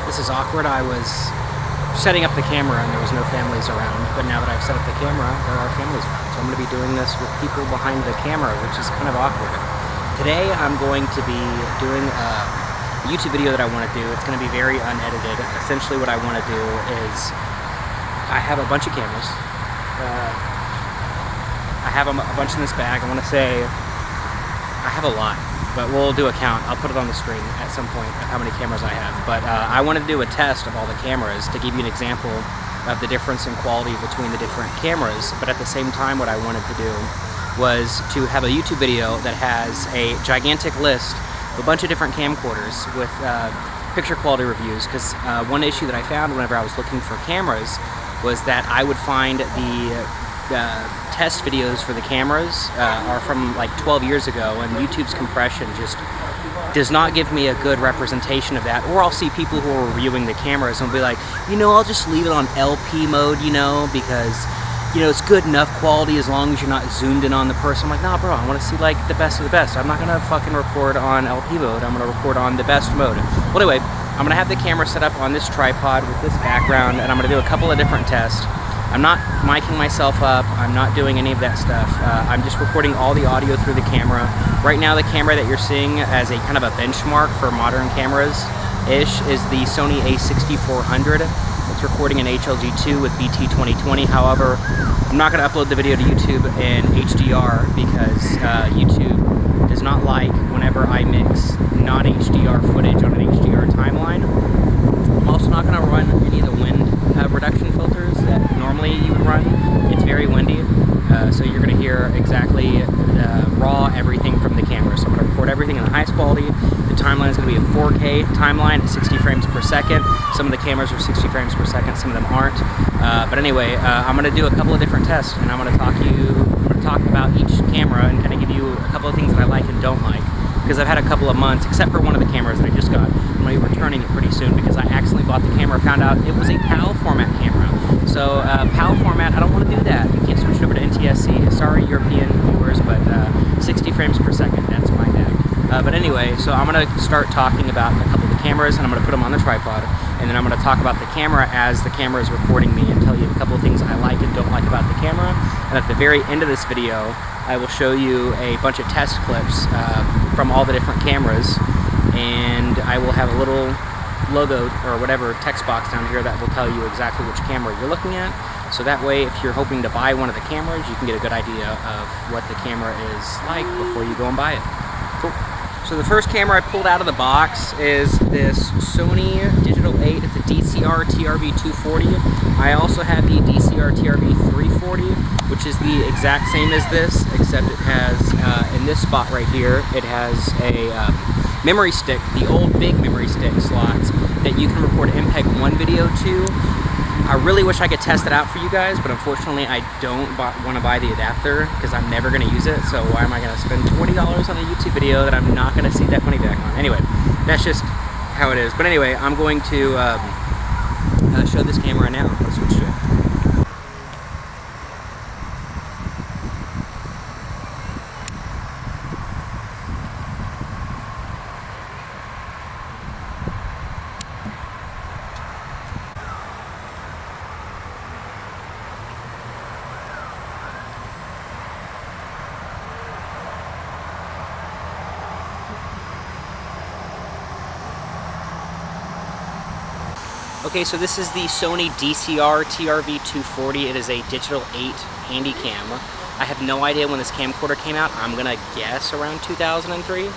This is awkward. I was setting up the camera and there was no families around, but now that I've set up the camera, there are families around. So I'm going to be doing this with people behind the camera, which is kind of awkward. Today I'm going to be doing a YouTube video that I want to do. It's going to be very unedited. Essentially what I want to do is, I have a bunch of cameras. I have a bunch in this bag. I want to say, I have a lot, but we'll do a count. I'll put it on the screen at some point of how many cameras I have. But I wanted to do a test of all the cameras to give you an example of the difference in quality between the different cameras. But at the same time, what I wanted to do was to have a YouTube video that has a gigantic list of a bunch of different camcorders with picture quality reviews. Because one issue that I found whenever I was looking for cameras was that I would find the test videos for the cameras are from like 12 years ago, and YouTube's compression just does not give me a good representation of that. Or I'll see people who are reviewing the cameras and will be like, you know, I'll just leave it on LP mode, you know, because, you know, it's good enough quality as long as you're not zoomed in on the person. I'm like, nah, bro, I want to see like the best of the best. I'm not gonna fucking record on LP mode. I'm gonna record on the best mode. Well, anyway, I'm gonna have the camera set up on this tripod with this background, and I'm gonna do a couple of different tests. I'm not micing myself up, I'm not doing any of that stuff. I'm just recording all the audio through the camera. Right now the camera that you're seeing as a kind of a benchmark for modern cameras-ish is the Sony A6400. It's recording in HLG2 with BT2020. However, I'm not going to upload the video to YouTube in HDR because YouTube does not like whenever I mix non-HDR footage on an HDR timeline. I'm also not going to run any of the wind reduction filters that normally you would run. It's very windy, so you're going to hear exactly raw everything from the camera. So I'm going to record everything in the highest quality. The timeline is going to be a 4K timeline at 60 frames per second. Some of the cameras are 60 frames per second, some of them aren't. But anyway, I'm going to do a couple of different tests, and I'm going to talk about each camera and kind of give you a couple of things that I like and don't like. Because I've had a couple of months, except for one of the cameras that I just got. I'm going to be returning it pretty soon because I accidentally bought the camera, found out it was a PAL format camera. So PAL format, I don't want to do that. You can't switch it over to NTSC. Sorry, European viewers, but 60 frames per second, that's my bag. But anyway, so I'm going to start talking about a couple of the cameras, and I'm going to put them on the tripod, and then I'm going to talk about the camera as the camera is recording me and tell you a couple of things I like and don't like about the camera. And at the very end of this video, I will show you a bunch of test clips from all the different cameras, and I will have a little logo or whatever text box down here that will tell you exactly which camera you're looking at. So that way, if you're hoping to buy one of the cameras, you can get a good idea of what the camera is like before you go and buy it. Cool. So the first camera I pulled out of the box is this Sony Digital 8. It's a DCR-TRV240. I also have the DCR-TRV240, which is the exact same as this, except it has, in this spot right here, it has a memory stick, the old big memory stick slots that you can record MPEG 1 video to. I really wish I could test it out for you guys, but unfortunately I don't want to buy the adapter because I'm never going to use it, so why am I going to spend $20 on a YouTube video that I'm not going to see that money back on? Anyway, that's just how it is. But anyway, I'm going to show this camera now. Let's switch to it. Okay, so this is the Sony DCR-TRV240. It is a digital 8 handy cam. I have no idea when this camcorder came out. I'm gonna guess around 2003.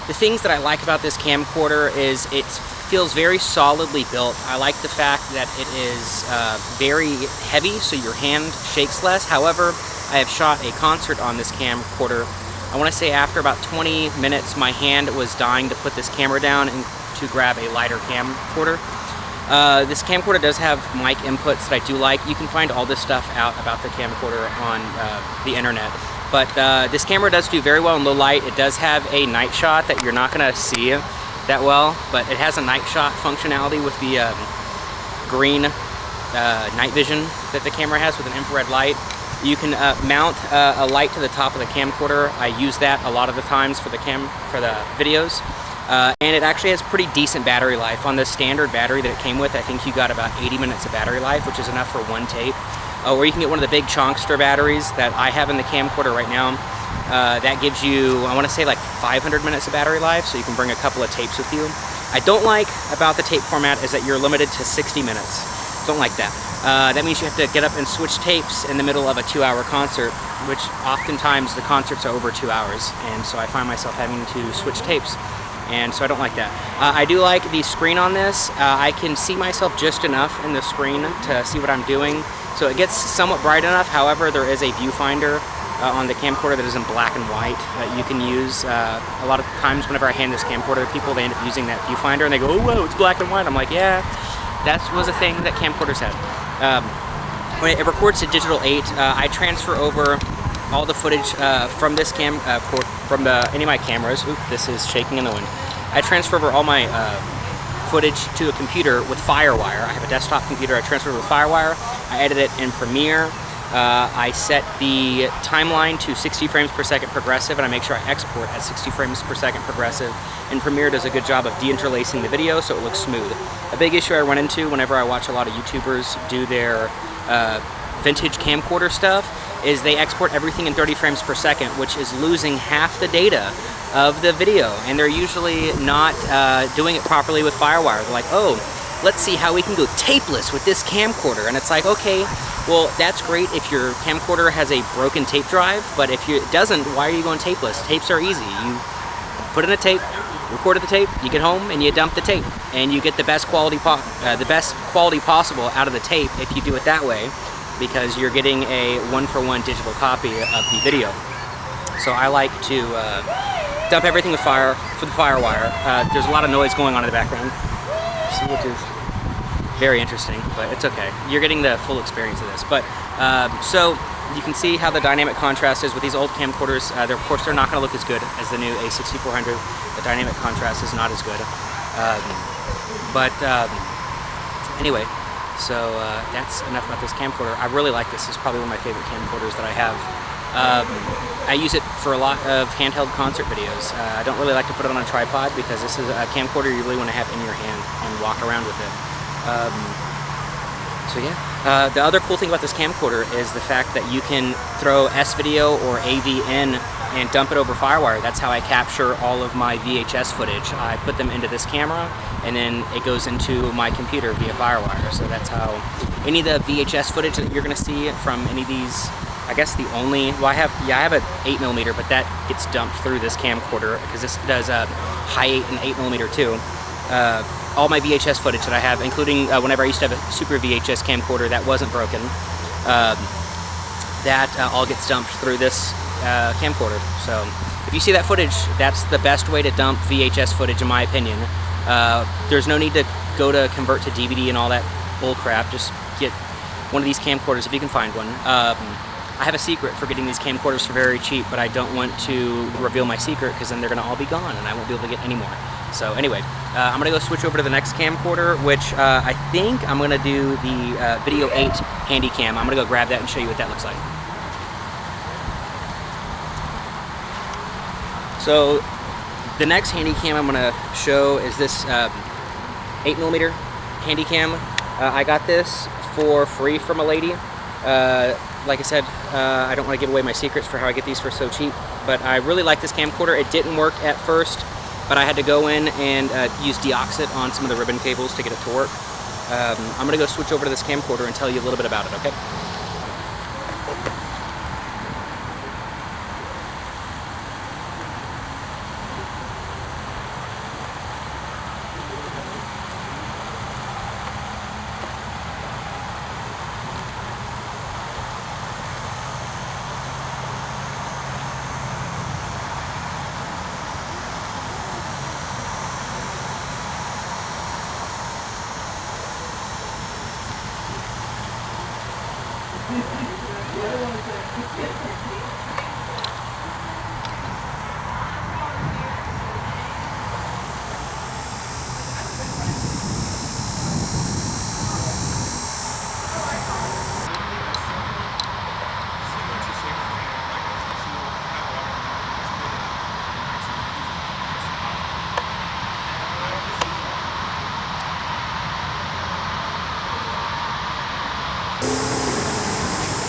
The things that I like about this camcorder is it feels very solidly built. I like the fact that it is very heavy, so your hand shakes less. However, I have shot a concert on this camcorder. I want to say after about 20 minutes, my hand was dying to put this camera down and to grab a lighter camcorder. This camcorder does have mic inputs that I do like. You can find all this stuff out about the camcorder on the internet. But this camera does do very well in low light. It does have a night shot that you're not going to see that well, but it has a night shot functionality with the green night vision that the camera has with an infrared light. You can mount a light to the top of the camcorder. I use that a lot of the times for the videos. And it actually has pretty decent battery life. On the standard battery that it came with, I think you got about 80 minutes of battery life, which is enough for one tape. Or you can get one of the big Chonkster batteries that I have in the camcorder right now. That gives you, I want to say, like 500 minutes of battery life, so you can bring a couple of tapes with you. I don't like about the tape format is that you're limited to 60 minutes. Don't like that. That means you have to get up and switch tapes in the middle of a 2-hour concert, which oftentimes the concerts are over 2 hours, and so I find myself having to switch tapes, and so I don't like that. I do like the screen on this. I can see myself just enough in the screen to see what I'm doing, so it gets somewhat bright enough. However, there is a viewfinder on the camcorder that is in black and white that you can use. A lot of times whenever I hand this camcorder to people, they end up using that viewfinder and they go, oh, whoa, it's black and white. I'm like, yeah, that was a thing that camcorders had. When it records to digital 8, I transfer over all the footage from this from any of my cameras. Oop, this is shaking in the wind. I transfer over all my footage to a computer with FireWire. I have a desktop computer. I transfer it with FireWire. I edit it in Premiere. I set the timeline to 60 frames per second progressive, and I make sure I export at 60 frames per second progressive. And Premiere does a good job of deinterlacing the video so it looks smooth. A big issue I run into whenever I watch a lot of YouTubers do their vintage camcorder stuff is they export everything in 30 frames per second, which is losing half the data of the video, and they're usually not doing it properly with FireWire. They're like, oh, let's see how we can go tapeless with this camcorder. And it's like, okay, well, that's great if your camcorder has a broken tape drive, but if it doesn't, why are you going tapeless? Tapes are easy. You put in a tape, record the tape, you get home and you dump the tape, and you get the best quality possible out of the tape if you do it that way, because you're getting a one-for-one digital copy of the video. So I like to dump everything with the FireWire. There's a lot of noise going on in the background, which is very interesting, but it's okay. You're getting the full experience of this. But so you can see how the dynamic contrast is with these old camcorders. Of course, they're not going to look as good as the new A6400. The dynamic contrast is not as good. Anyway, so that's enough about this camcorder. I really like this. This is probably one of my favorite camcorders that I have. I use it for a lot of handheld concert videos. I don't really like to put it on a tripod because this is a camcorder you really want to have in your hand and walk around with it. So yeah, the other cool thing about this camcorder is the fact that you can throw S-Video or AV in and dump it over FireWire. That's how I capture all of my VHS footage. I put them into this camera and then it goes into my computer via FireWire. So that's how any of the VHS footage that you're going to see from any of these, I guess the only, well I have an 8mm, but that gets dumped through this camcorder because this does a high 8 and 8mm too. All my VHS footage that I have, including whenever I used to have a super VHS camcorder that wasn't broken, that all gets dumped through this camcorder. So if you see that footage, that's the best way to dump VHS footage in my opinion. There's no need to go to convert to DVD and all that bull crap. Just get one of these camcorders if you can find one. I have a secret for getting these camcorders for very cheap, but I don't want to reveal my secret because then they're going to all be gone and I won't be able to get any more. So anyway, I'm going to go switch over to the next camcorder, which I think I'm going to do the Video 8 handy cam. I'm going to go grab that and show you what that looks like. So the next handy cam I'm going to show is this 8mm handy cam. I got this for free from a lady. Like I said, I don't want to give away my secrets for how I get these for so cheap, but I really like this camcorder. It didn't work at first, but I had to go in and use deoxit on some of the ribbon cables to get it to work. I'm going to go switch over to this camcorder and tell you a little bit about it, okay?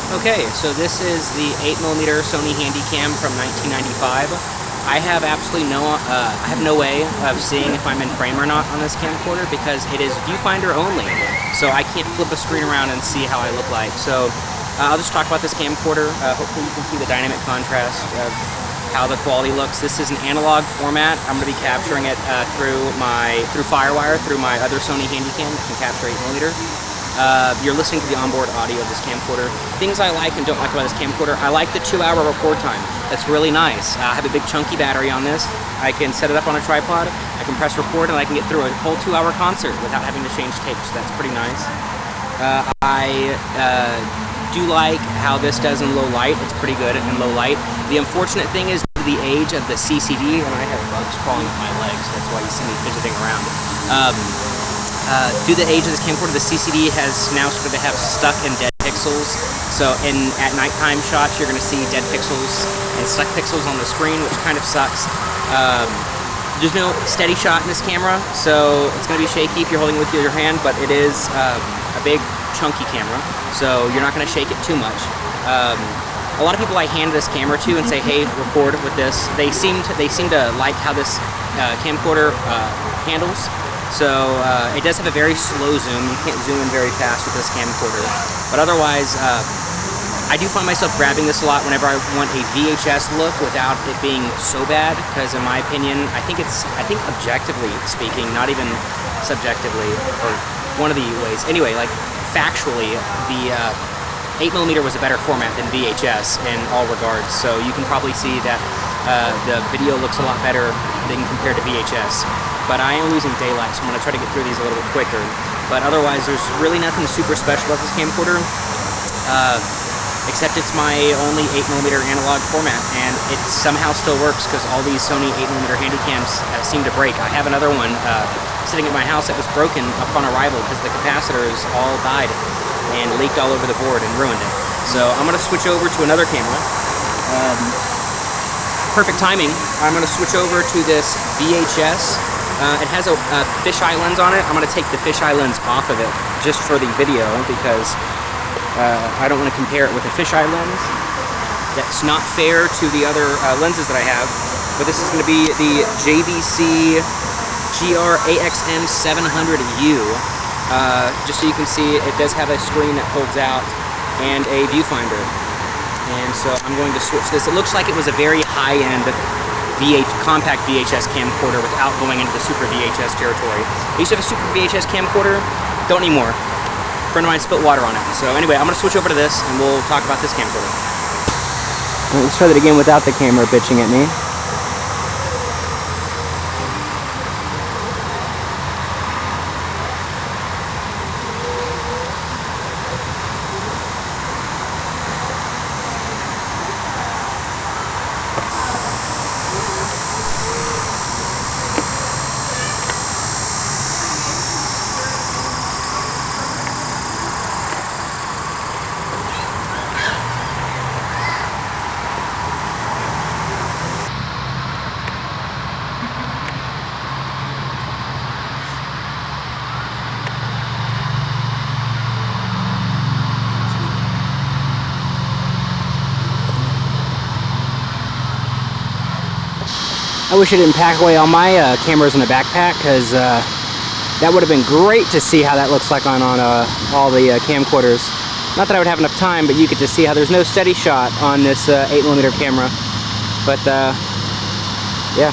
Okay, so this is the 8mm Sony Handycam from 1995. I have absolutely I have no way of seeing if I'm in frame or not on this camcorder because it is viewfinder only. So I can't flip a screen around and see how I look like. So I'll just talk about this camcorder. Hopefully you can see the dynamic contrast of how the quality looks. This is an analog format. I'm going to be capturing it through FireWire, through my other Sony Handycam that can capture 8mm. You're listening to the onboard audio of this camcorder. Things I like and don't like about this camcorder, I like the 2-hour record time. That's really nice. I have a big chunky battery on this. I can set it up on a tripod, I can press record, and I can get through a whole 2-hour concert without having to change tapes, so that's pretty nice. I do like how this does in low light. It's pretty good in low light. The unfortunate thing is the age of the CCD, and I have bugs crawling up my legs, that's why you see me fidgeting around. Due to the age of this camcorder, the CCD has now started to have stuck and dead pixels. So at nighttime shots, you're going to see dead pixels and stuck pixels on the screen, which kind of sucks. There's no steady shot in this camera, so it's going to be shaky if you're holding it with your hand, but it is a big, chunky camera, so you're not going to shake it too much. A lot of people I hand this camera to and say, hey, record with this. They seem to like how this camcorder handles. So it does have a very slow zoom. You can't zoom in very fast with this camcorder. But otherwise, I do find myself grabbing this a lot whenever I want a VHS look without it being so bad. Because in my opinion, I think objectively speaking, not even subjectively, or one of the ways. Anyway, like factually, the 8mm was a better format than VHS in all regards. So you can probably see that the video looks a lot better than compared to VHS. But I am losing daylight, so I'm going to try to get through these a little bit quicker. But otherwise, there's really nothing super special about this camcorder, except it's my only 8mm analog format, and it somehow still works because all these Sony 8mm Handycams seem to break. I have another one sitting at my house that was broken upon arrival because the capacitors all died and leaked all over the board and ruined it. So I'm going to switch over to another camera. Perfect timing. I'm going to switch over to this VHS. It has a fisheye lens on it. I'm going to take the fisheye lens off of it just for the video because I don't want to compare it with a fisheye lens. That's not fair to the other lenses that I have. But this is going to be the JVC AXM700U. Just so you can see, it does have a screen that folds out and a viewfinder. And so I'm going to switch this. It looks like it was a very high-end compact VHS camcorder without going into the super VHS territory. I used to have a super VHS camcorder, don't anymore. A friend of mine spilled water on it. So anyway, I'm going to switch over to this and we'll talk about this camcorder. Let's try that again without the camera bitching at me. I wish I didn't pack away all my cameras in a backpack because that would have been great to see how that looks like on all the camcorders. Not that I would have enough time, but you get to see how there's no steady shot on this 8mm camera. But yeah.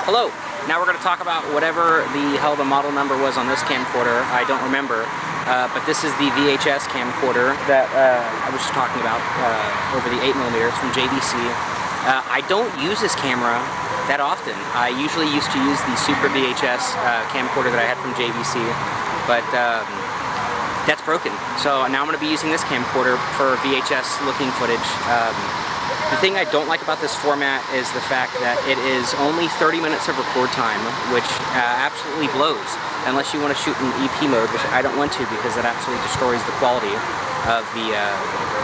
Hello. Now we're going to talk about whatever the hell the model number was on this camcorder. I don't remember. But this is the VHS camcorder that I was just talking about over the 8mm from JVC. I don't use this camera that often. I usually used to use the super VHS camcorder that I had from JVC, but that's broken. So now I'm going to be using this camcorder for VHS looking footage. The thing I don't like about this format is the fact that it is only 30 minutes of record time, which absolutely blows, unless you want to shoot in EP mode, which I don't want to because that absolutely destroys the quality of the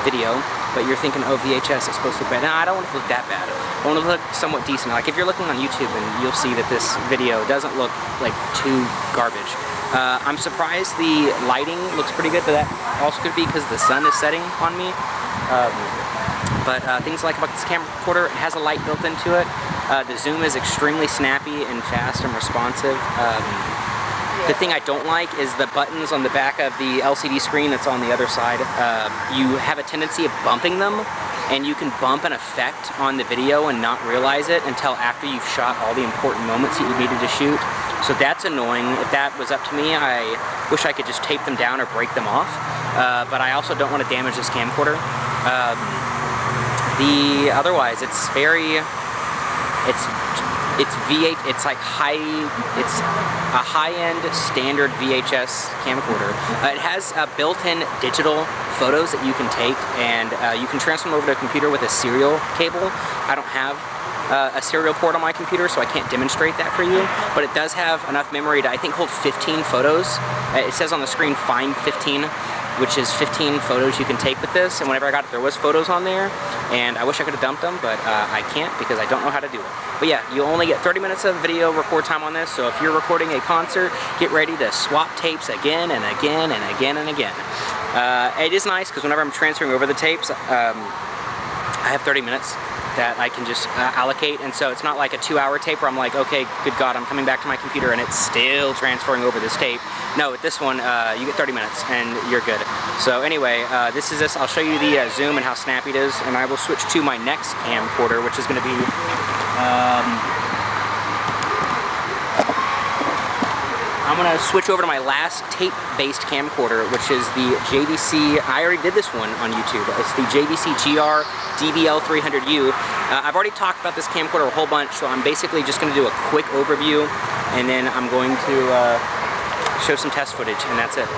video. But you're thinking, oh, VHS is supposed to look bad. No, I don't want it to look that bad. I want it to look somewhat decent. Like if you're looking on YouTube, and you'll see that this video doesn't look like too garbage. I'm surprised the lighting looks pretty good, but that also could be because the sun is setting on me. But things I like about this camcorder, it has a light built into it. The zoom is extremely snappy and fast and responsive. The thing I don't like is the buttons on the back of the LCD screen that's on the other side. You have a tendency of bumping them, and you can bump an effect on the video and not realize it until after you've shot all the important moments that you needed to shoot. So that's annoying. If that was up to me, I wish I could just tape them down or break them off. But I also don't want to damage this camcorder. Otherwise, it's very, it's V8, it's like it's a high-end standard VHS camcorder. It has built-in digital photos that you can take, and you can transfer them over to a computer with a serial cable. I don't have a serial port on my computer, so I can't demonstrate that for you, but it does have enough memory to, I think, hold 15 photos. It says on the screen, find 15. Which is 15 photos you can take with this, and whenever I got it, there was photos on there, and I wish I could have dumped them, but I can't because I don't know how to do it. But yeah, you only get 30 minutes of video record time on this, so if you're recording a concert, get ready to swap tapes again and again and again and again. It is nice because whenever I'm transferring over the tapes, I have 30 minutes that I can just allocate, and so it's not like a 2-hour tape where I'm like, okay, good God, I'm coming back to my computer and it's still transferring over this tape. No, with this one, you get 30 minutes and you're good. So anyway, this is this. I'll show you the zoom and how snappy it is, and I will switch to my next camcorder, which is going to be I'm going to switch over to my last tape-based camcorder, which is the JVC. I already did this one on YouTube. It's the JVC GR-DVD240U. I've already talked about this camcorder a whole bunch, so I'm basically just going to do a quick overview, and then I'm going to show some test footage, and that's it.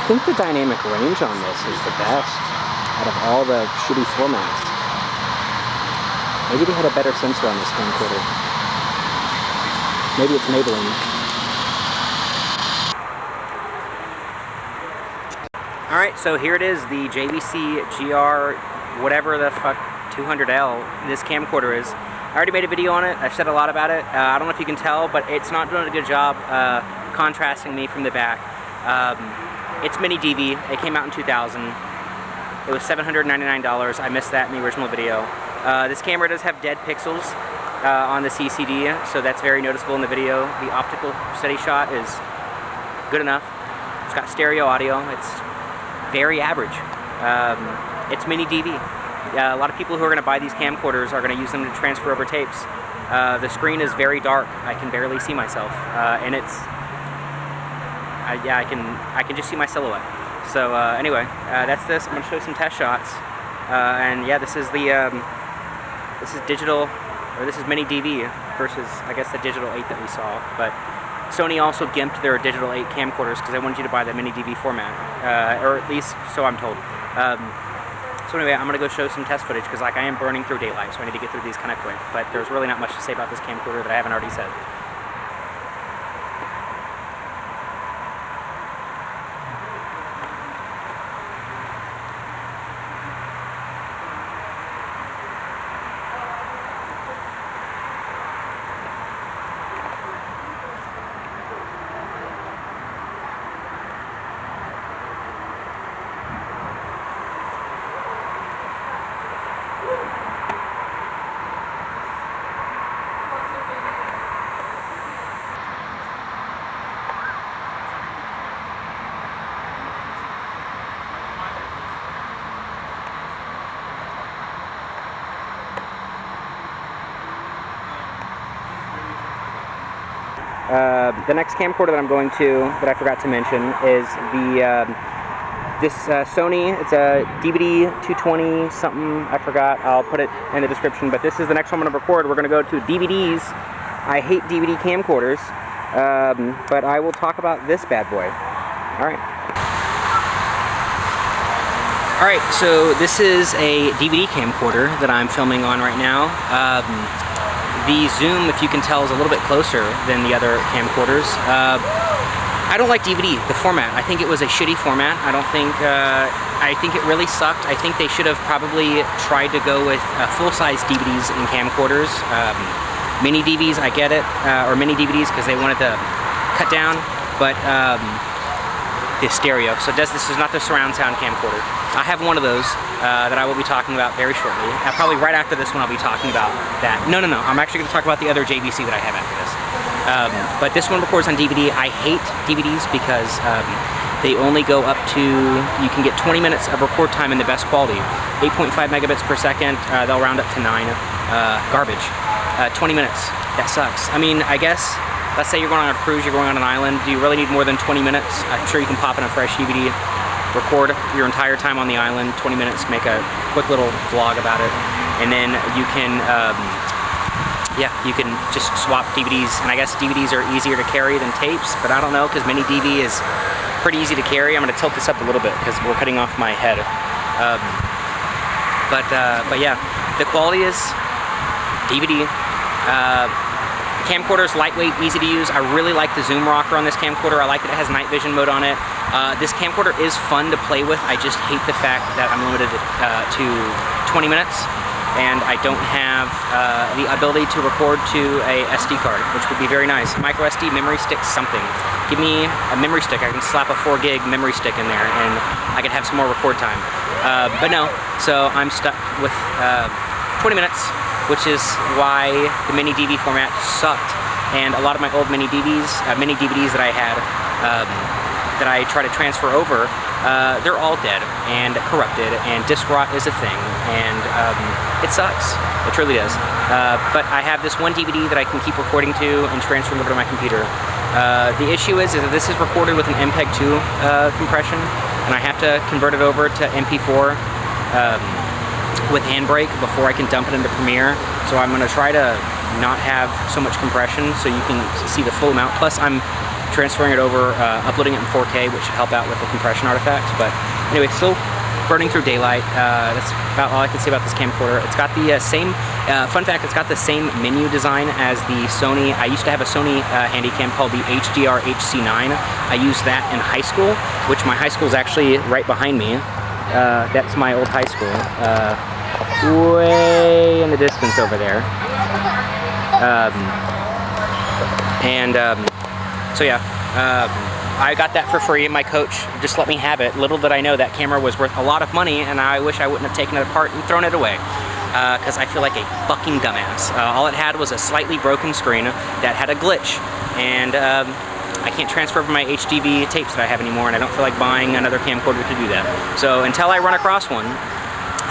I think the dynamic range on this is the best out of all the shitty formats. Maybe they had a better sensor on this camcorder. Maybe it's Maybelline. Alright, so here it is, the JVC GR whatever the fuck 200L this camcorder is. I already made a video on it. I've said a lot about it. I don't know if you can tell, but it's not doing a good job contrasting me from the back. It's mini DV. It came out in 2000. It was $799. I missed that in the original video. This camera does have dead pixels on the CCD, so that's very noticeable in the video. The optical steady shot is good enough. It's got stereo audio. It's very average. It's mini DV. A lot of people who are going to buy these camcorders are going to use them to transfer over tapes. The screen is very dark. I can barely see myself, and it's yeah, I can just see my silhouette. So anyway, that's this. I'm going to show you some test shots, and yeah, this is the this is digital, or this is mini DV versus I guess the digital 8 that we saw. But Sony also gimped their digital 8 camcorders because they wanted you to buy the mini DV format, or at least so I'm told. So anyway, I'm going to go show some test footage because like I am burning through daylight, so I need to get through these kind of quick. But there's really not much to say about this camcorder that I haven't already said. The next camcorder that I'm going to, that I forgot to mention, is the this Sony. It's a DVD220 something, I forgot. I'll put it in the description, but this is the next one I'm going to record. We're going to go to DVDs. I hate DVD camcorders. but I will talk about this bad boy. Alright, so this is a DVD camcorder that I'm filming on right now. The zoom, if you can tell, is a little bit closer than the other camcorders. I don't like DVD, the format. I think it was a shitty format. I think it really sucked. I think they should have probably tried to go with full-size DVDs in camcorders. Mini DVDs, I get it, or mini DVDs because they wanted to cut down, but the stereo. So this is not the surround sound camcorder. I have one of those that I will be talking about very shortly. Probably right after this one I'll be talking about that. No, I'm actually going to talk about the other JVC that I have after this. But this one records on DVD. I hate DVDs because they only go up to, you can get 20 minutes of record time in the best quality. 8.5 megabits per second, they'll round up to 9. Garbage. 20 minutes, that sucks. I mean, I guess, let's say you're going on a cruise, you're going on an island, do you really need more than 20 minutes? I'm sure you can pop in a fresh DVD, record your entire time on the island, 20 minutes, make a quick little vlog about it, and then you can, you can just swap DVDs, and I guess DVDs are easier to carry than tapes, but I don't know, because mini DV is pretty easy to carry. I'm going to tilt this up a little bit, because we're cutting off my head. But yeah, the quality is DVD. Camcorder is lightweight, easy to use. I really like the zoom rocker on this camcorder. I like that it has night vision mode on it. This camcorder is fun to play with. I just hate the fact that I'm limited to 20 minutes and I don't have the ability to record to a SD card, which would be very nice. Micro SD, memory stick, something. Give me a memory stick. I can slap a 4 gig memory stick in there and I could have some more record time. But no, so I'm stuck with 20 minutes. Which is why the mini DV format sucked. And a lot of my old mini DVDs that I had, that I try to transfer over, they're all dead and corrupted, and disk rot is a thing, and it sucks. It truly does. But I have this one DVD that I can keep recording to and transferring over to my computer. The issue is that this is recorded with an MPEG-2 compression, and I have to convert it over to MP4. With Handbrake before I can dump it into Premiere. So I'm going to try to not have so much compression so you can see the full amount. Plus I'm transferring it over, uploading it in 4K, which should help out with the compression artifacts. But anyway, it's still burning through daylight. That's about all I can say about this camcorder. It's got the same, fun fact, it's got the same menu design as the Sony. I used to have a Sony Handycam called the HDR-XR200E. I used that in high school, which my high school is actually right behind me. That's my old high school, way in the distance over there. So yeah, I got that for free. My coach just let me have it. Little did I know that camera was worth a lot of money, and I wish I wouldn't have taken it apart and thrown it away. Because I feel like a fucking dumbass. All it had was a slightly broken screen that had a glitch, and I can't transfer from my HDV tapes that I have anymore, and I don't feel like buying another camcorder to do that. So until I run across one,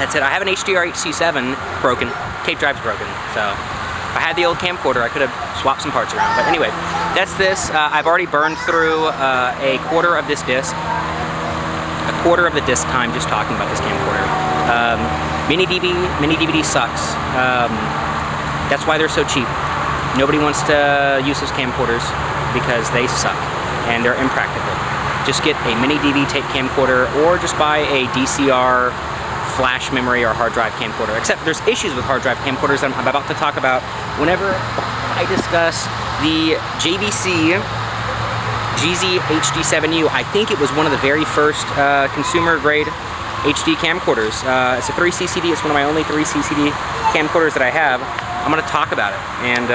that's it. I have an HDR-XR200E broken. Tape drive's broken. So if I had the old camcorder, I could have swapped some parts around. But anyway, that's this. I've already burned through a quarter of this disc. A quarter of the disc time just talking about this camcorder. Mini DVD sucks. That's why they're so cheap. Nobody wants to use those camcorders because they suck and they're impractical. Just get a mini DV tape camcorder or just buy a DCR flash memory or hard drive camcorder. Except there's issues with hard drive camcorders that I'm about to talk about whenever I discuss the JVC HD7U. I think it was one of the very first consumer grade HD camcorders. It's a 3 CCD. It's one of my only 3 CCD camcorders that I have. I'm going to talk about it, and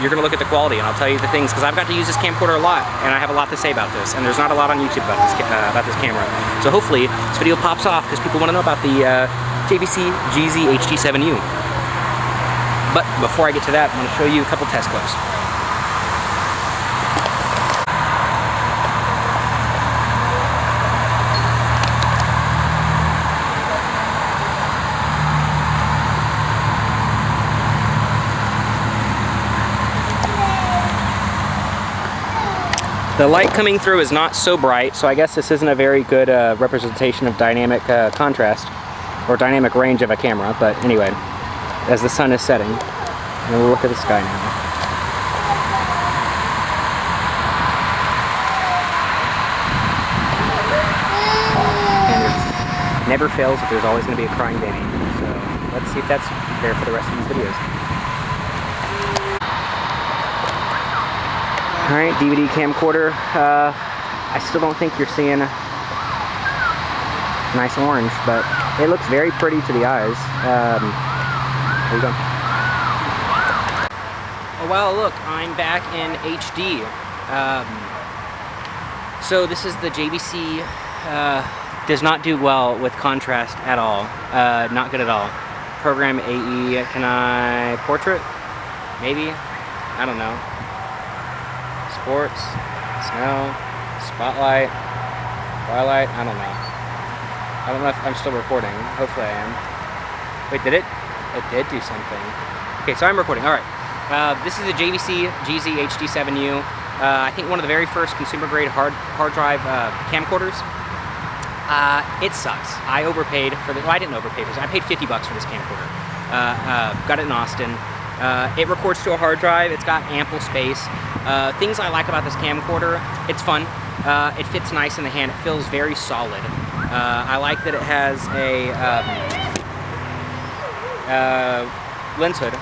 you're going to look at the quality, and I'll tell you the things, because I've got to use this camcorder a lot, and I have a lot to say about this, and there's not a lot on YouTube about this camera. So hopefully this video pops off, because people want to know about the JVC HD7U. But before I get to that, I'm going to show you a couple test clips. The light coming through is not so bright, so I guess this isn't a very good representation of dynamic contrast or dynamic range of a camera, but anyway, as the sun is setting, and we'll look at the sky now. never fails if there's always going to be a crying baby. So let's see if that's there for the rest of these videos. Alright, DVD camcorder. I still don't think you're seeing nice orange, but it looks very pretty to the eyes. There you go. Oh wow, look, I'm back in HD. So this is the JVC. Does not do well with contrast at all. Not good at all. Program AE, can I portrait? Maybe? I don't know. Sports, snow, spotlight, twilight, I don't know. I don't know if I'm still recording. Hopefully I am. Wait, did it? It did do something. Okay, so I'm recording. Alright. This is the JVC GZ HD7U. I think one of the very first consumer grade hard drive camcorders. It sucks. I overpaid for this. Well, I didn't overpay for this. I paid $50 for this camcorder. Got it in Austin. It records to a hard drive. It's got ample space. Things I like about this camcorder, it's fun. It fits nice in the hand. It feels very solid. I like that it has a lens hood.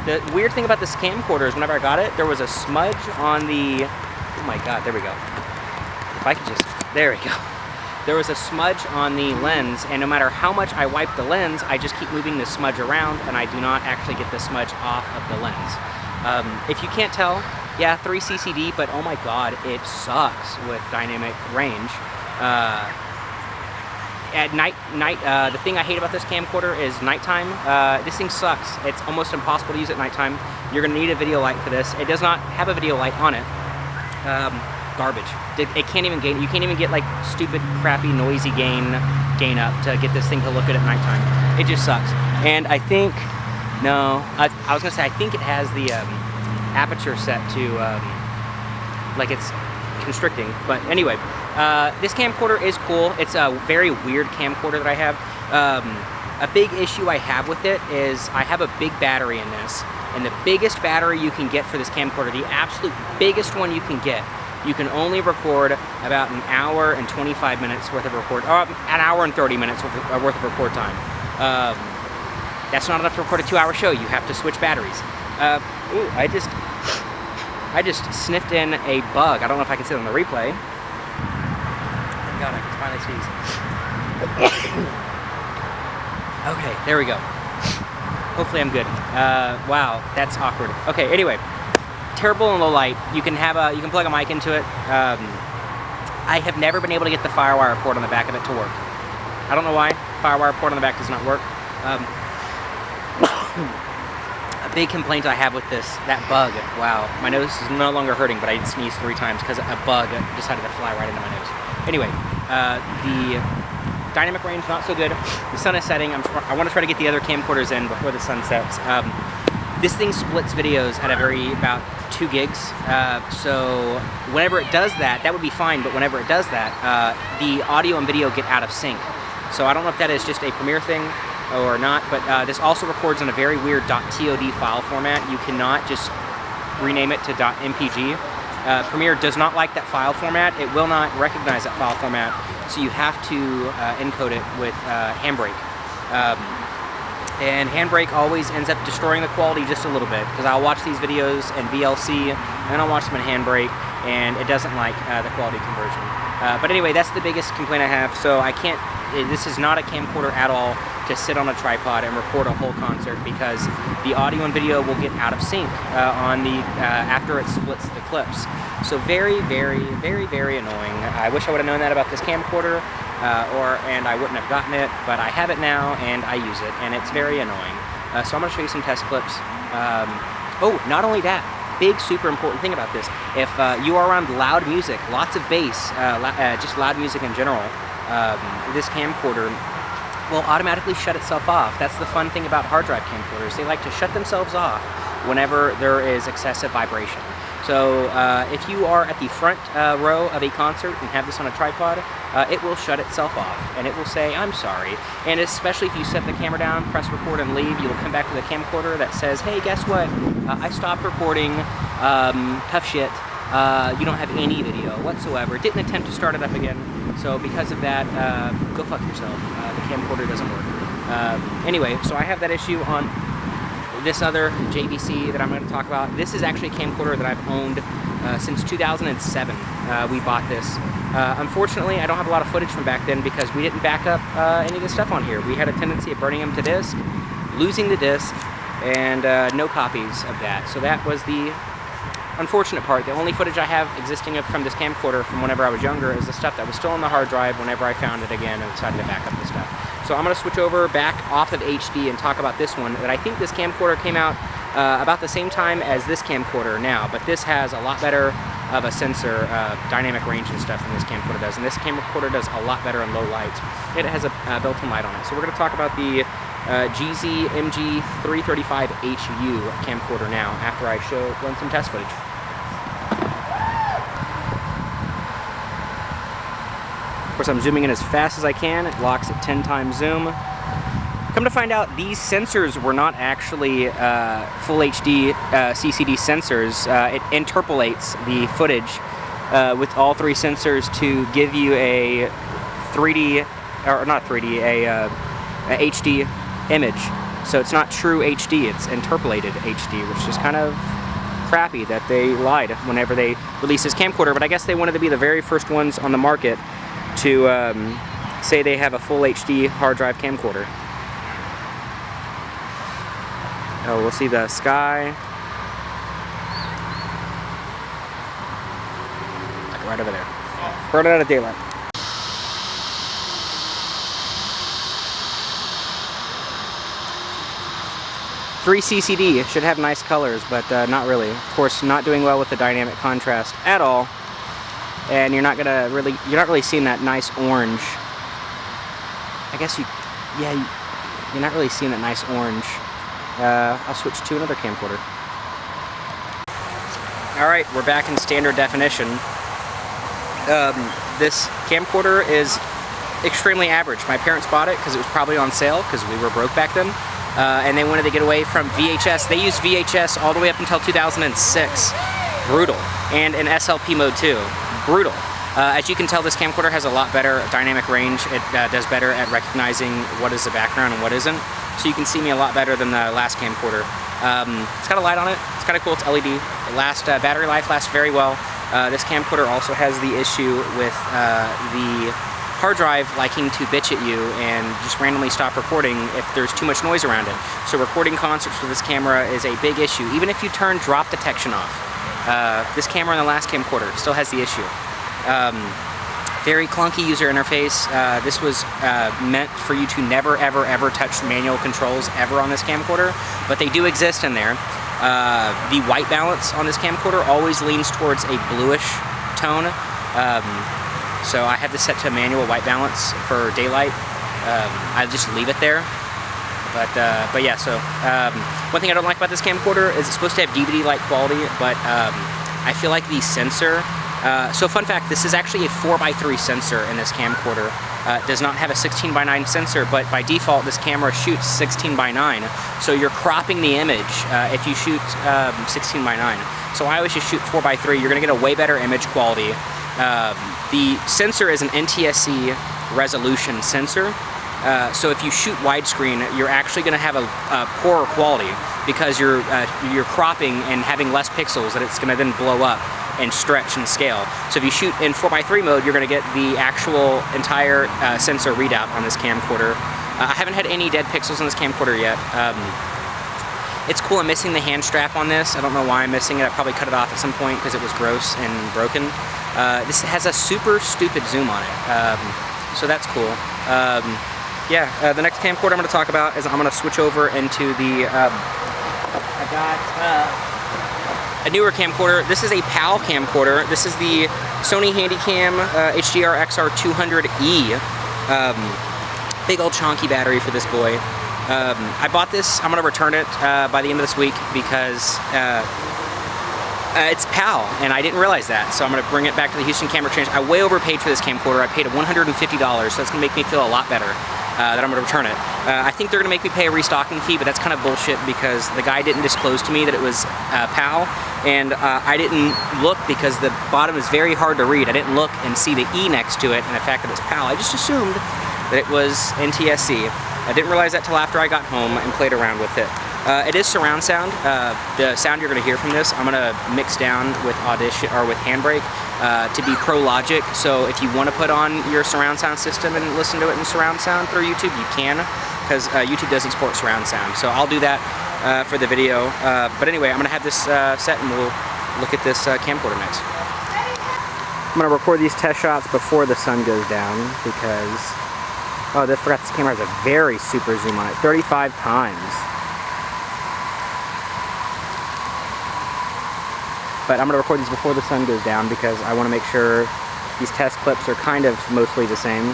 The weird thing about this camcorder is whenever I got it, there was a smudge on the... Oh my god, there we go. If I could just... There we go. There was a smudge on the lens, and no matter how much I wipe the lens, I just keep moving the smudge around, and I do not actually get the smudge off of the lens. If you can't tell, yeah, 3 CCD, but oh my god, it sucks with dynamic range. At night, the thing I hate about this camcorder is nighttime. This thing sucks. It's almost impossible to use at nighttime. You're gonna need a video light for this. It does not have a video light on it. Garbage. It can't even gain. You can't even get like stupid, crappy, noisy gain up to get this thing to look good at nighttime. It just sucks. And I think, no, I was gonna say I think it has the aperture set to like it's constricting. But anyway, this camcorder is cool. It's a very weird camcorder that I have. A big issue I have with it is I have a big battery in this, and the biggest battery you can get for this camcorder, the absolute biggest one you can get, you can only record about an hour and 25 minutes worth of record, or an hour and 30 minutes worth of record time. That's not enough to record a 2-hour show. You have to switch batteries. Ooh, I just sniffed in a bug. I don't know if I can see it on the replay. Thank God I can finally sneeze. Okay, there we go. Hopefully I'm good. Wow, that's awkward. Okay, anyway. Terrible in low light. You can plug a mic into it. I have never been able to get the FireWire port on the back of it to work. I don't know why. FireWire port on the back does not work. A big complaint I have with that bug. Wow, my nose is no longer hurting, but I sneezed 3 times because a bug decided to fly right into my nose. Anyway, the dynamic range not so good. The sun is setting. I want to try to get the other camcorders in before the sun sets. This thing splits videos at about 2 gigs, so whenever it does that, that would be fine, but whenever it does that, the audio and video get out of sync. So I don't know if that is just a Premiere thing or not, but this also records in a very weird .tod file format. You cannot just rename it to .mpg. Premiere does not like that file format. It will not recognize that file format, so you have to encode it with Handbrake. And Handbrake always ends up destroying the quality just a little bit, because I'll watch these videos in VLC and then I'll watch them in Handbrake, and it doesn't like the quality conversion. But anyway, that's the biggest complaint I have. So I can't, this is not a camcorder at all to sit on a tripod and record a whole concert, because the audio and video will get out of sync after it splits the clips. So very, very, very, very annoying. I wish I would have known that about this camcorder. And I wouldn't have gotten it, but I have it now and I use it, and it's very annoying. So I'm going to show you some test clips. Oh, not only that, big super important thing about this, if you are around loud music, lots of bass, just loud music in general, this camcorder will automatically shut itself off. That's the fun thing about hard drive camcorders. They like to shut themselves off whenever there is excessive vibration. So if you are at the front row of a concert and have this on a tripod, it will shut itself off, and it will say, I'm sorry. And especially if you set the camera down, press record and leave, you'll come back to the camcorder that says, hey, guess what? I stopped recording, tough shit. You don't have any video whatsoever. Didn't attempt to start it up again. So because of that, go fuck yourself. The camcorder doesn't work. Anyway, so I have that issue on this other JVC that I'm going to talk about. This is actually a camcorder that I've owned since 2007. We bought this. Unfortunately, I don't have a lot of footage from back then because we didn't back up any of the stuff on here. We had a tendency of burning them to disk, losing the disk, and no copies of that. So that was the unfortunate part. The only footage I have existing from this camcorder from whenever I was younger is the stuff that was still on the hard drive whenever I found it again and decided to back up the stuff. So I'm going to switch over back off of HD and talk about this one. That I think this camcorder came out about the same time as this camcorder now, but this has a lot better of a sensor, dynamic range and stuff than this camcorder does, and this camcorder does a lot better in low light. It has a built-in light on it. So we're going to talk about the MG335HU camcorder now after I run some test footage. Of course, I'm zooming in as fast as I can. It locks at 10 times zoom. Come to find out, these sensors were not actually full HD CCD sensors. It interpolates the footage with all three sensors to give you a 3D, or not 3D, a HD image. So it's not true HD, it's interpolated HD, which is kind of crappy that they lied whenever they released this camcorder, but I guess they wanted to be the very first ones on the market to say they have a full HD hard drive camcorder. Oh, we'll see the sky. Like right over there. Burn it out of daylight. Three CCD should have nice colors, but not really. Of course, not doing well with the dynamic contrast at all. And you're not really seeing that nice orange. I guess you're not really seeing that nice orange. I'll switch to another camcorder. Alright, we're back in standard definition. This camcorder is extremely average. My parents bought it because it was probably on sale because we were broke back then. And they wanted to get away from VHS. They used VHS all the way up until 2006. Brutal. And in SLP mode too. Brutal. As you can tell, this camcorder has a lot better dynamic range. It does better at recognizing what is the background and what isn't. So you can see me a lot better than the last camcorder. It's got a light on it. It's kind of cool. It's LED. Battery life lasts very well. This camcorder also has the issue with the hard drive liking to bitch at you and just randomly stop recording if there's too much noise around it. So recording concerts with this camera is a big issue. Even if you turn drop detection off, this camera in the last camcorder still has the issue. Very clunky user interface. This was meant for you to never, ever, ever touch manual controls ever on this camcorder, but they do exist in there. The white balance on this camcorder always leans towards a bluish tone. So I have this set to manual white balance for daylight. I just leave it there. But yeah, so one thing I don't like about this camcorder is it's supposed to have DVD-like quality, but I feel like the sensor. So fun fact, this is actually a 4:3 sensor in this camcorder. It does not have a 16:9 sensor, but by default this camera shoots 16:9. So you're cropping the image if you shoot 16:9. So I always just shoot 4:3. You're going to get a way better image quality. The sensor is an NTSC resolution sensor. So if you shoot widescreen, you're actually going to have a poorer quality because you're cropping and having less pixels that it's going to then blow up and stretch and scale. So if you shoot in 4:3 mode, you're going to get the actual entire sensor readout on this camcorder. I haven't had any dead pixels on this camcorder yet. It's cool. I'm missing the hand strap on this. I don't know why I'm missing it. I probably cut it off at some point because it was gross and broken. This has a super stupid zoom on it. So that's cool. Yeah, the next camcorder I'm going to talk about is I'm going to switch over into the, I got a newer camcorder. This is a PAL camcorder. This is the Sony Handycam HDR-XR200E. Big old chonky battery for this boy. I bought this. I'm going to return it by the end of this week because it's PAL, and I didn't realize that, so I'm going to bring it back to the Houston Camera Exchange. I way overpaid for this camcorder. I paid $150, so that's going to make me feel a lot better. that I'm going to return it. I think they're going to make me pay a restocking fee, but that's kind of bullshit because the guy didn't disclose to me that it was PAL, and I didn't look because the bottom is very hard to read. I didn't look and see the E next to it and the fact that it's PAL. I just assumed that it was NTSC. I didn't realize that till after I got home and played around with it. It is surround sound. The sound you're going to hear from this, I'm going to mix down with Audition or with Handbrake to be Pro Logic. So if you want to put on your surround sound system and listen to it in surround sound through YouTube, you can, because YouTube doesn't support surround sound. So I'll do that for the video. But anyway, I'm going to have this set and we'll look at this camcorder next. I'm going to record these test shots before the sun goes down because, oh, I forgot this camera has a very super zoom on it, 35 times. But I'm going to record these before the sun goes down because I want to make sure these test clips are kind of mostly the same.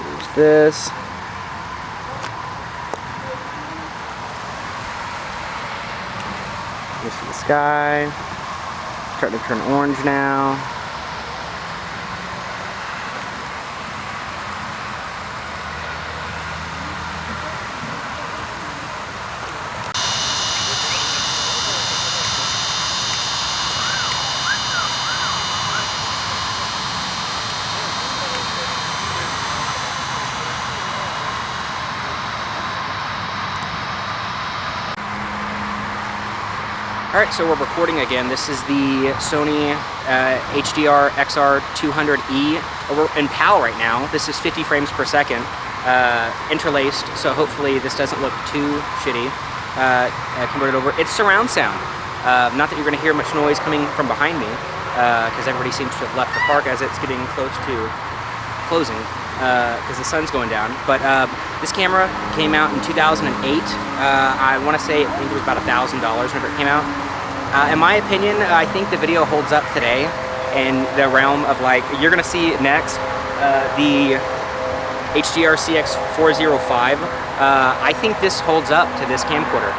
Here's this. Here's the sky. Starting to turn orange now. Alright, so we're recording again. This is the Sony HDR-XR200E. We're in PAL right now. This is 50 frames per second, interlaced, so hopefully this doesn't look too shitty. Converted over. It's surround sound. Not that you're going to hear much noise coming from behind me, because everybody seems to have left the park as it's getting close to closing, because the sun's going down. But this camera came out in 2008. I want to say, I think it was about $1,000 whenever it came out. In my opinion, I think the video holds up today in the realm of, like, you're going to see next the HDR-CX405. I think this holds up to this camcorder.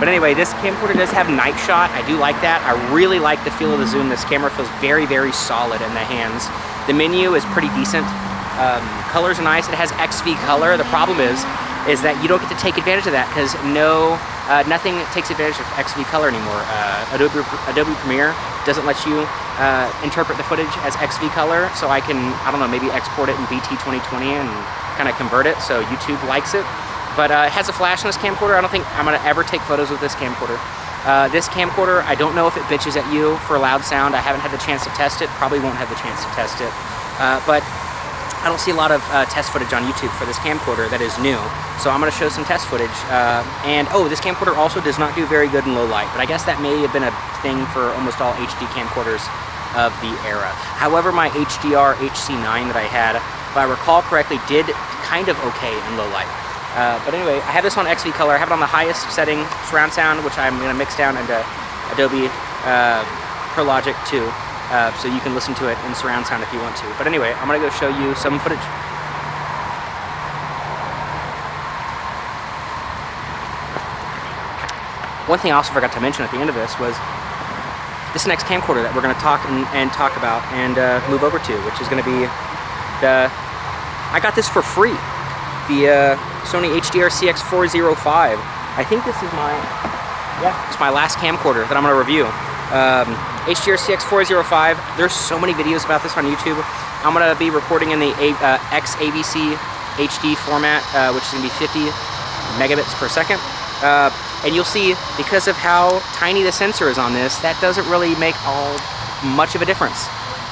But anyway, this camcorder does have night shot. I do like that. I really like the feel of the zoom. This camera feels very, very solid in the hands. The menu is pretty decent. Colors are nice. It has XV color. The problem is that you don't get to take advantage of that because nothing takes advantage of XV color anymore. Adobe Premiere doesn't let you interpret the footage as XV color, so I can, I don't know, maybe export it in BT 2020 and kind of convert it so YouTube likes it. But it has a flash in this camcorder. I don't think I'm going to ever take photos with this camcorder. This camcorder, I don't know if it bitches at you for loud sound. I haven't had the chance to test it. Probably won't have the chance to test it. But I don't see a lot of test footage on YouTube for this camcorder that is new. So I'm going to show some test footage. And oh, this camcorder also does not do very good in low light. But I guess that may have been a thing for almost all HD camcorders of the era. However, my HDR HC9 that I had, if I recall correctly, did kind of okay in low light. But anyway, I have this on XV color. I have it on the highest setting, surround sound, which I'm going to mix down into Adobe Pro Logic 2, so you can listen to it in surround sound if you want to. But anyway, I'm going to go show you some footage. One thing I also forgot to mention at the end of this was this next camcorder that we're going to talk about and move over to, which is going to be the, I got this for free, the Sony HDR-CX405. I think this is it's my last camcorder that I'm going to review. HDR-CX405, there's so many videos about this on YouTube. I'm going to be recording in the XAVC HD format, which is going to be 50 megabits per second. And you'll see, because of how tiny the sensor is on this, that doesn't really make much of a difference.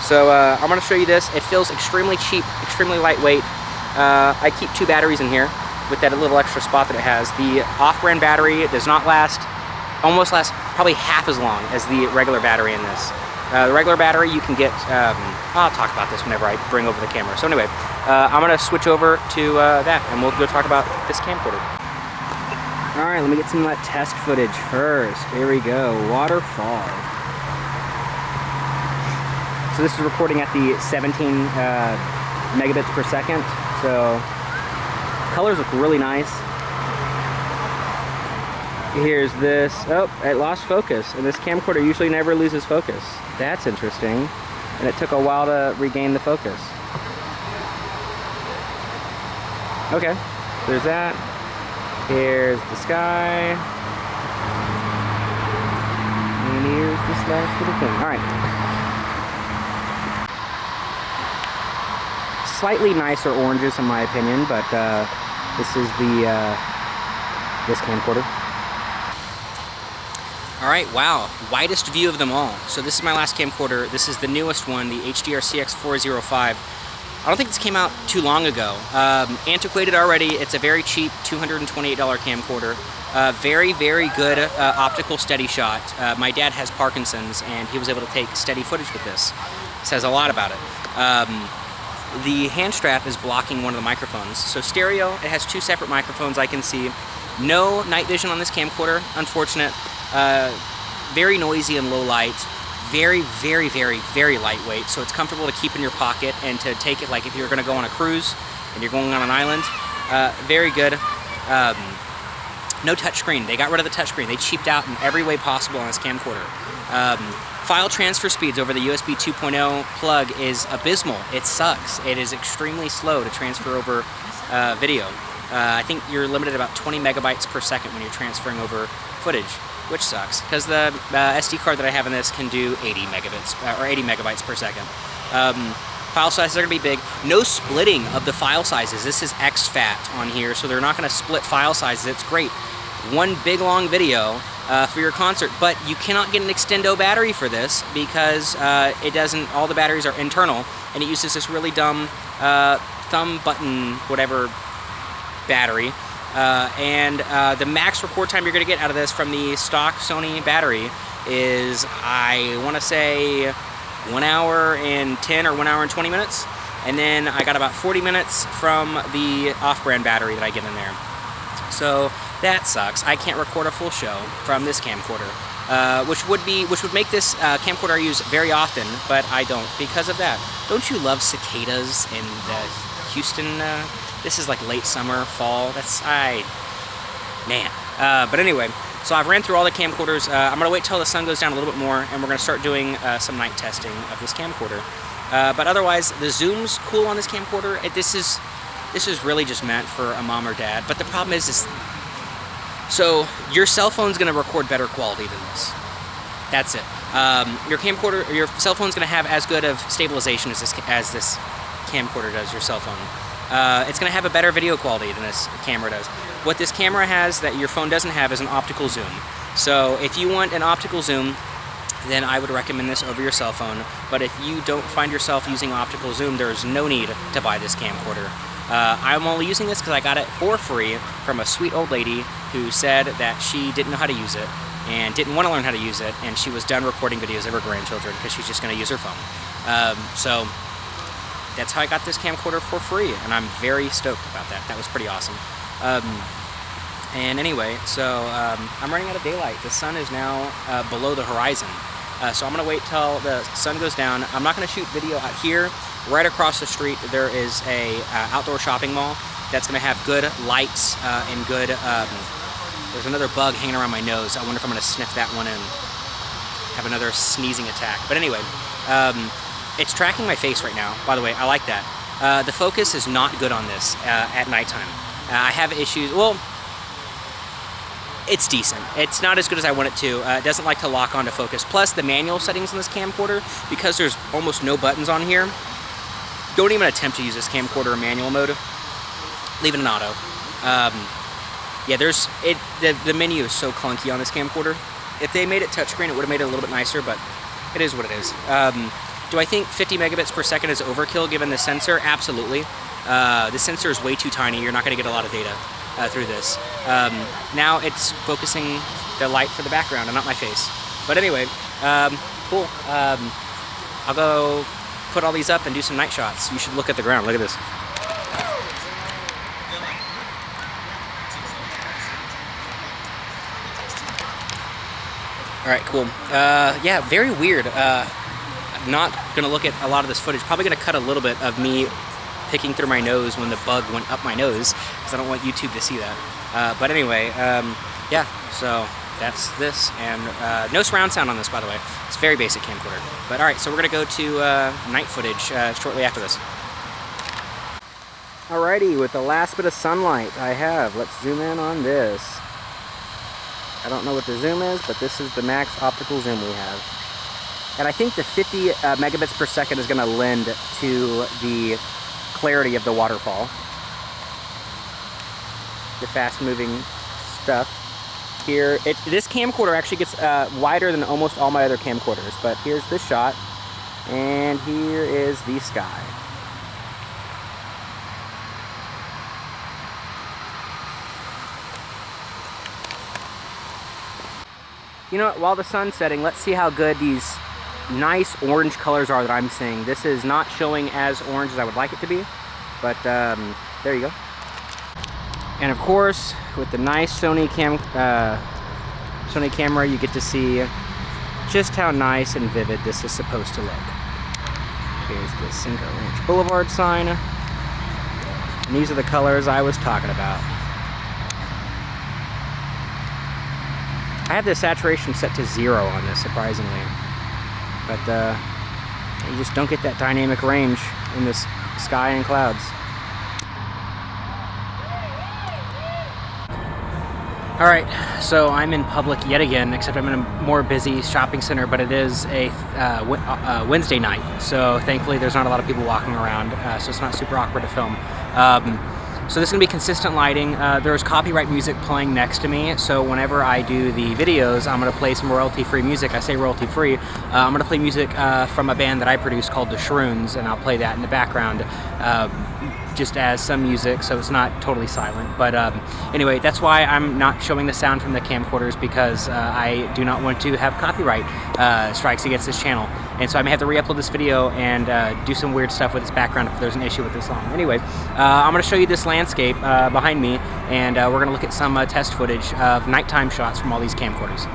So I'm going to show you this. It feels extremely cheap, extremely lightweight. I keep 2 batteries in here with that little extra spot that it has. The off-brand battery does not almost lasts probably half as long as the regular battery in this. The regular battery you can get, I'll talk about this whenever I bring over the camera. So anyway, I'm going to switch over to that and we'll go talk about this camcorder. Alright, let me get some of that test footage first. Here we go, waterfall. So this is recording at the 17 megabits per second. So colors look really nice. Here's this. Oh, it lost focus. And this camcorder usually never loses focus. That's interesting. And it took a while to regain the focus. Okay, there's that. Here's the sky. And here's this last little thing. All right. Slightly nicer oranges in my opinion, but this is this camcorder. All right, wow, widest view of them all. So this is my last camcorder. This is the newest one, the HDR-CX405. I don't think this came out too long ago. Antiquated already. It's a very cheap $228 camcorder. Very, very good optical steady shot. My dad has Parkinson's, and he was able to take steady footage with this. Says a lot about it. The hand strap is blocking one of the microphones. So stereo, it has two separate microphones I can see. No night vision on this camcorder, unfortunate. Very noisy and low light. Very, very, very, very lightweight, so it's comfortable to keep in your pocket and to take it like if you're gonna go on a cruise and you're going on an island. Very good. No touchscreen. They got rid of the touchscreen. They cheaped out in every way possible on this camcorder. File transfer speeds over the USB 2.0 plug is abysmal. It sucks. It is extremely slow to transfer over video. I think you're limited about 20 megabytes per second when you're transferring over footage, which sucks because the SD card that I have in this can do 80 megabytes per second. File sizes are going to be big. No splitting of the file sizes. This is exFAT on here, so they're not going to split file sizes. It's great. One big long video for your concert, but you cannot get an extendo battery for this because it doesn't. All the batteries are internal, and it uses this really dumb thumb button whatever battery. The max record time you're going to get out of this from the stock Sony battery is, I want to say, 1 hour and 10 or 1 hour and 20 minutes. And then I got about 40 minutes from the off-brand battery that I get in there. So that sucks. I can't record a full show from this camcorder, which would make this camcorder I use very often, but I don't because of that. Don't you love cicadas in the Houston? This is like late summer, fall. Man. But anyway, so I've ran through all the camcorders. I'm gonna wait till the sun goes down a little bit more, and we're gonna start doing some night testing of this camcorder. But otherwise, the zoom's cool on this camcorder. This is really just meant for a mom or dad. But the problem is so your cell phone's gonna record better quality than this. That's it. Your cell phone's gonna have as good of stabilization as this camcorder does. Your cell phone. It's going to have a better video quality than this camera does. What this camera has that your phone doesn't have is an optical zoom. So if you want an optical zoom, then I would recommend this over your cell phone. But if you don't find yourself using optical zoom, there's no need to buy this camcorder. I'm only using this because I got it for free from a sweet old lady who said that she didn't know how to use it and didn't want to learn how to use it, and she was done recording videos of her grandchildren because she's just going to use her phone. So that's how I got this camcorder for free, and I'm very stoked about that. That was pretty awesome. And anyway, so I'm running out of daylight. The sun is now below the horizon. So I'm gonna wait till the sun goes down. I'm not gonna shoot video out here. Right across the street, there is a outdoor shopping mall that's gonna have good lights and good, there's another bug hanging around my nose. I wonder if I'm gonna sniff that one and have another sneezing attack. But anyway, it's tracking my face right now, by the way. I like that. The focus is not good on this at nighttime. I have issues. Well, it's decent. It's not as good as I want it to. It doesn't like to lock onto focus. Plus, the manual settings on this camcorder, because there's almost no buttons on here, don't even attempt to use this camcorder in manual mode. Leave it in auto. Yeah, the menu is so clunky on this camcorder. If they made it touchscreen, it would have made it a little bit nicer, but it is what it is. Do I think 50 megabits per second is overkill given the sensor? Absolutely. The sensor is way too tiny. You're not going to get a lot of data through this. Now it's focusing the light for the background and not my face. But anyway, cool. I'll go put all these up and do some night shots. You should look at the ground. Look at this. All right, cool. Yeah, very weird. Not gonna look at a lot of this footage. Probably gonna cut a little bit of me picking through my nose when the bug went up my nose, because I don't want YouTube to see that. But anyway, yeah, so that's this, and no surround sound on this, by the way. It's a very basic camcorder. But all right, so we're gonna go to night footage shortly after this. Alrighty, with the last bit of sunlight I have, let's zoom in on this. I don't know what the zoom is, but this is the max optical zoom we have. And I think the 50 megabits per second is going to lend to the clarity of the waterfall. The fast-moving stuff. Here, this camcorder actually gets wider than almost all my other camcorders, but here's the shot, and here is the sky. You know what, while the sun's setting, let's see how good these nice orange colors are that I'm seeing. This is not showing as orange as I would like it to be, but there you go. And of course, with the nice Sony camera, you get to see just how nice and vivid this is supposed to look. Here's the Cinco Ranch Boulevard sign. And these are the colors I was talking about. I have the saturation set to 0 on this, surprisingly. But you just don't get that dynamic range in this sky and clouds. Alright, so I'm in public yet again, except I'm in a more busy shopping center, but it is a Wednesday night, so thankfully there's not a lot of people walking around, so it's not super awkward to film. So this is going to be consistent lighting. There's copyright music playing next to me, so whenever I do the videos, I'm going to play some royalty-free music. I say royalty-free. I'm going to play music from a band that I produce called The Shroons, and I'll play that in the background. Just as some music, so it's not totally silent. But anyway, that's why I'm not showing the sound from the camcorders, because I do not want to have copyright strikes against this channel. And so I may have to re-upload this video and do some weird stuff with this background if there's an issue with this song. Anyway, I'm going to show you this landscape behind me, and we're going to look at some test footage of nighttime shots from all these camcorders.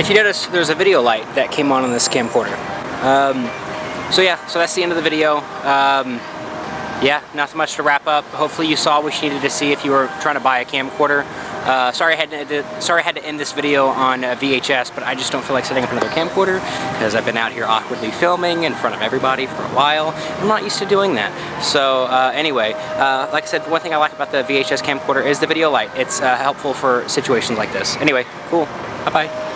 if you notice, there's a video light that came on this camcorder. So yeah, so that's the end of the video. Yeah, not much to wrap up. Hopefully you saw what you needed to see if you were trying to buy a camcorder. Sorry I had to end this video on VHS, but I just don't feel like setting up another camcorder because I've been out here awkwardly filming in front of everybody for a while. I'm not used to doing that. So anyway, like I said, one thing I like about the VHS camcorder is the video light. It's helpful for situations like this. Anyway, cool. Bye-bye.